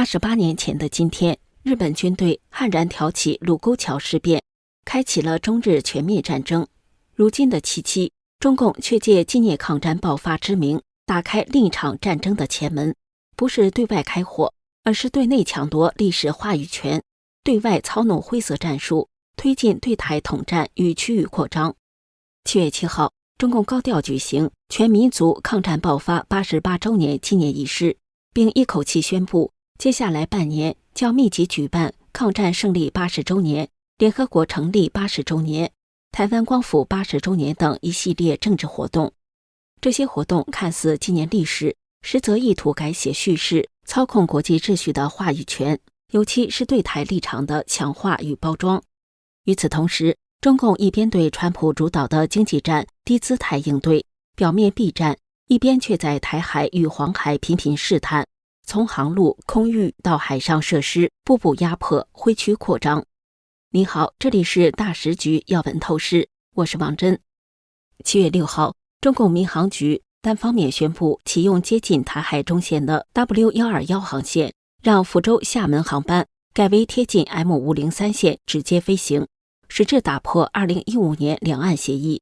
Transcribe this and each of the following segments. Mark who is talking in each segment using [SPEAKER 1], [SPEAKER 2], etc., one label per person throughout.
[SPEAKER 1] 88年前的今天，日本军队悍然挑起卢沟桥事变，开启了中日全面战争。如今的七七，中共却借纪念抗战爆发之名，打开另一场战争的前门，不是对外开火，而是对内抢夺历史话语权，对外操弄灰色战术，推进对台统战与区域扩张。7月7号，中共高调举行全民族抗战爆发88周年纪念仪式，并一口气宣布，接下来半年将密集举办抗战胜利80周年、联合国成立80周年、台湾光复80周年等一系列政治活动。这些活动看似纪念历史，实则意图改写叙事，操控国际秩序的话语权，尤其是对台立场的强化与包装。与此同时，中共一边对川普主导的经济战低姿态应对，表面避战，一边却在台海与黄海频频试探，从航路、空域到海上设施，步步压迫，挥区扩张。你好，这里是大时局要闻透视，我是王真。7月6号，中共民航局单方面宣布启用接近台海中线的 W121 航线，让福州厦门航班改为贴近 M503 线直接飞行，实质打破2015年两岸协议。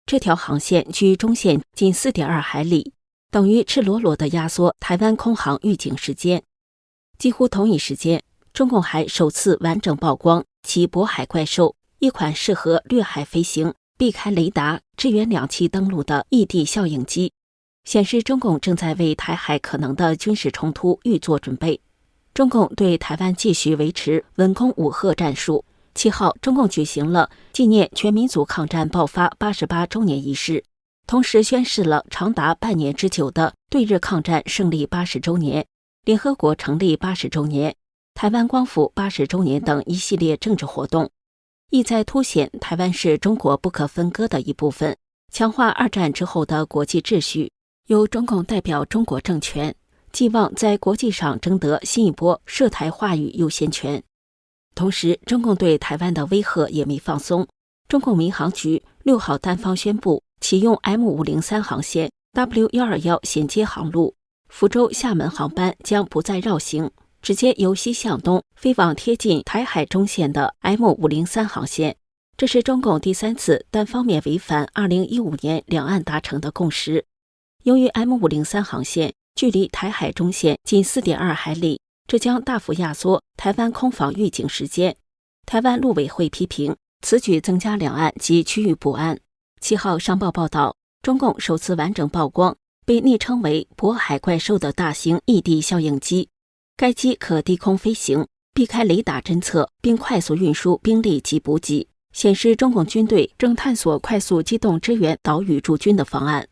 [SPEAKER 1] 这条航线距中线近 4.2 海里，等于赤裸裸地压缩台湾空航预警时间。几乎同一时间，中共还首次完整曝光其渤海怪兽，一款适合掠海飞行、避开雷达、支援两栖登陆的异地效应机，显示中共正在为台海可能的军事冲突预做准备。中共对台湾继续维持文攻武吓战术。7号，中共举行了纪念全民族抗战爆发88周年仪式，同时宣示了长达半年之久的对日抗战胜利80周年、联合国成立80周年、台湾光复80周年等一系列政治活动，意在凸显台湾是中国不可分割的一部分，强化二战之后的国际秩序，由中共代表中国政权，寄望在国际上争得新一波涉台话语优先权。同时，中共对台湾的威吓也没放松。中共民航局6号单方宣布启用 M503 航线 W121 衔接航路，福州厦门航班将不再绕行，直接由西向东飞往贴近台海中线的 M503 航线。这是中共第3次单方面违反2015年两岸达成的共识。由于 M503 航线距离台海中线近 4.2 海里，这将大幅压缩台湾空防预警时间。台湾陆委会批评此举增加两岸及区域不安。7号，商报报道，中共首次完整曝光被昵称为渤海怪兽的大型异地效应机。该机可低空飞行，避开雷达侦测，并快速运输兵力及补给，显示中共军队正探索快速机动支援岛屿驻军的方案。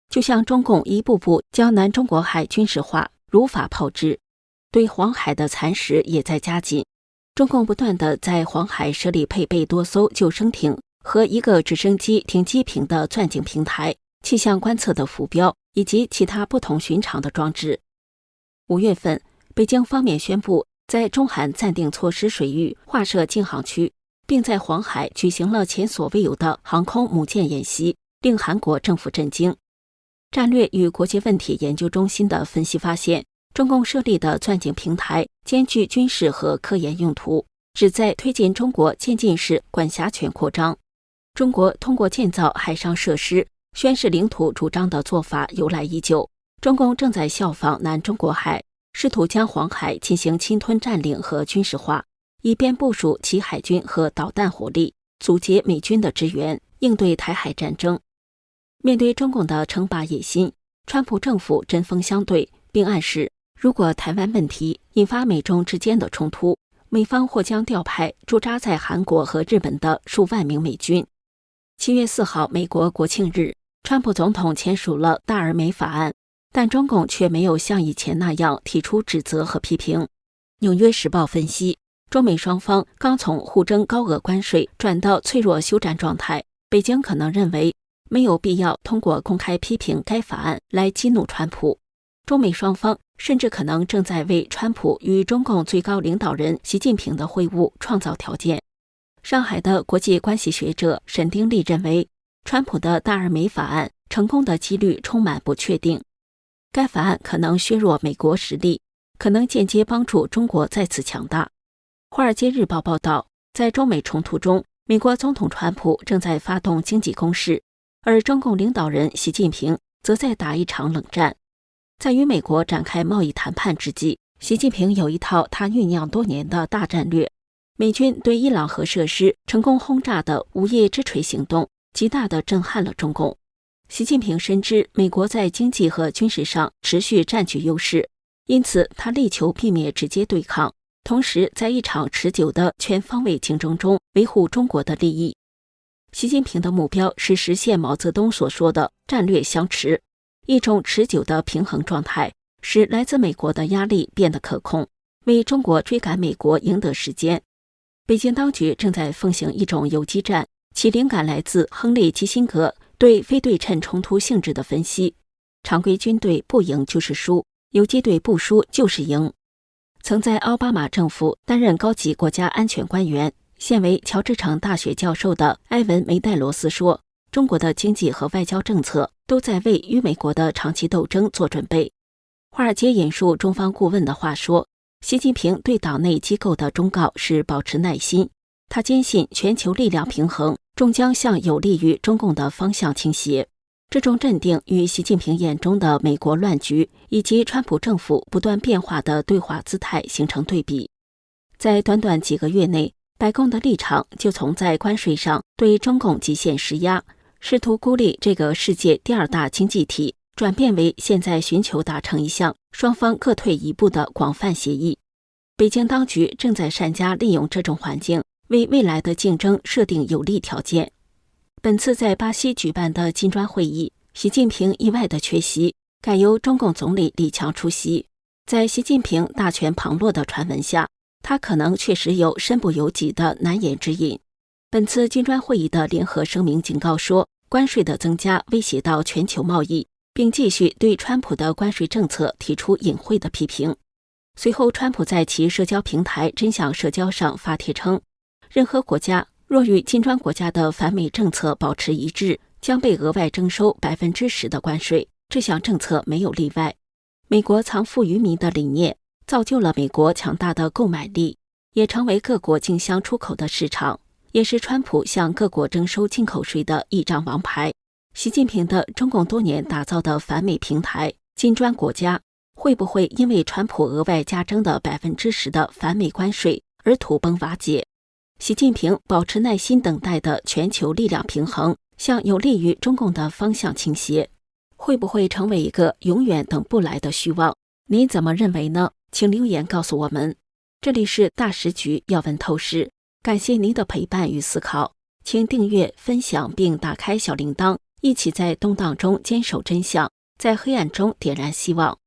[SPEAKER 1] 就像中共一步步将南中国海军事化，如法炮制，对黄海的蚕食也在加紧。中共不断地在黄海设立配备多艘救生艇和一个直升机停机坪的钻井平台、气象观测的浮标以及其他不同寻常的装置。5月份，北京方面宣布在中韩暂定措施水域划设禁航区，并在黄海举行了前所未有的航空母舰演习，令韩国政府震惊。战略与国际问题研究中心的分析发现，中共设立的钻井平台兼具军事和科研用途，旨在推进中国渐进式管辖权扩张。中国通过建造海上设施宣示领土主张的做法由来已久，中共正在效仿南中国海，试图将黄海进行侵吞占领和军事化，以便部署其海军和导弹火力，阻截美军的支援，应对台海战争。面对中共的称霸野心，川普政府针锋相对，并暗示如果台湾问题引发美中之间的冲突，美方或将调派驻扎在韩国和日本的数万名美军。7月4号，美国国庆日，川普总统签署了大而美法案，但中共却没有像以前那样提出指责和批评。纽约时报分析，中美双方刚从互征高额关税转到脆弱休战状态，北京可能认为没有必要通过公开批评该法案来激怒川普。中美双方甚至可能正在为川普与中共最高领导人习近平的会晤创造条件。上海的国际关系学者沈丁立认为，川普的大而美法案成功的几率充满不确定。该法案可能削弱美国实力，可能间接帮助中国再次强大。《华尔街日报》报道，在中美冲突中，美国总统川普正在发动经济攻势，而中共领导人习近平则在打一场冷战。在与美国展开贸易谈判之际，习近平有一套他酝酿多年的大战略。美军对伊朗核设施成功轰炸的午夜之锤行动，极大地震撼了中共。习近平深知美国在经济和军事上持续占据优势，因此他力求避免直接对抗，同时在一场持久的全方位竞争中维护中国的利益。习近平的目标是实现毛泽东所说的战略相持，一种持久的平衡状态，使来自美国的压力变得可控，为中国追赶美国赢得时间。北京当局正在奉行一种游击战，其灵感来自亨利·基辛格对非对称冲突性质的分析：常规军队不赢就是输，游击队不输就是赢。曾在奥巴马政府担任高级国家安全官员，现为乔治城大学教授的埃文·梅戴罗斯说，中国的经济和外交政策都在为与美国的长期斗争做准备。华尔街引述中方顾问的话说，习近平对党内机构的忠告是保持耐心，他坚信全球力量平衡终将向有利于中共的方向倾斜。这种镇定与习近平眼中的美国乱局以及川普政府不断变化的对华姿态形成对比。在短短几个月内，白宫的立场就从在关税上对中共极限施压，试图孤立这个世界第二大经济体，转变为现在寻求达成一项双方各退一步的广泛协议。北京当局正在善加利用这种环境，为未来的竞争设定有利条件。本次在巴西举办的金砖会议，习近平意外的缺席，改由中共总理李强出席。在习近平大权旁落的传闻下，他可能确实有身不由己的难言之隐。本次金砖会议的联合声明警告说，关税的增加威胁到全球贸易，并继续对川普的关税政策提出隐晦的批评。随后，川普在其社交平台真相社交上发帖称，任何国家若与金砖国家的反美政策保持一致，将被额外征收10%的关税，这项政策没有例外。美国藏富于民的理念造就了美国强大的购买力，也成为各国竞相出口的市场，也是川普向各国征收进口税的一张王牌。习近平的中共多年打造的反美平台金砖国家，会不会因为川普额外加征的10%的反美关税而土崩瓦解？习近平保持耐心等待的全球力量平衡向有利于中共的方向倾斜，会不会成为一个永远等不来的虚妄？你怎么认为呢？请留言告诉我们。这里是大时局要闻透视，感谢您的陪伴与思考，请订阅、分享并打开小铃铛，一起在动荡中坚守真相，在黑暗中点燃希望。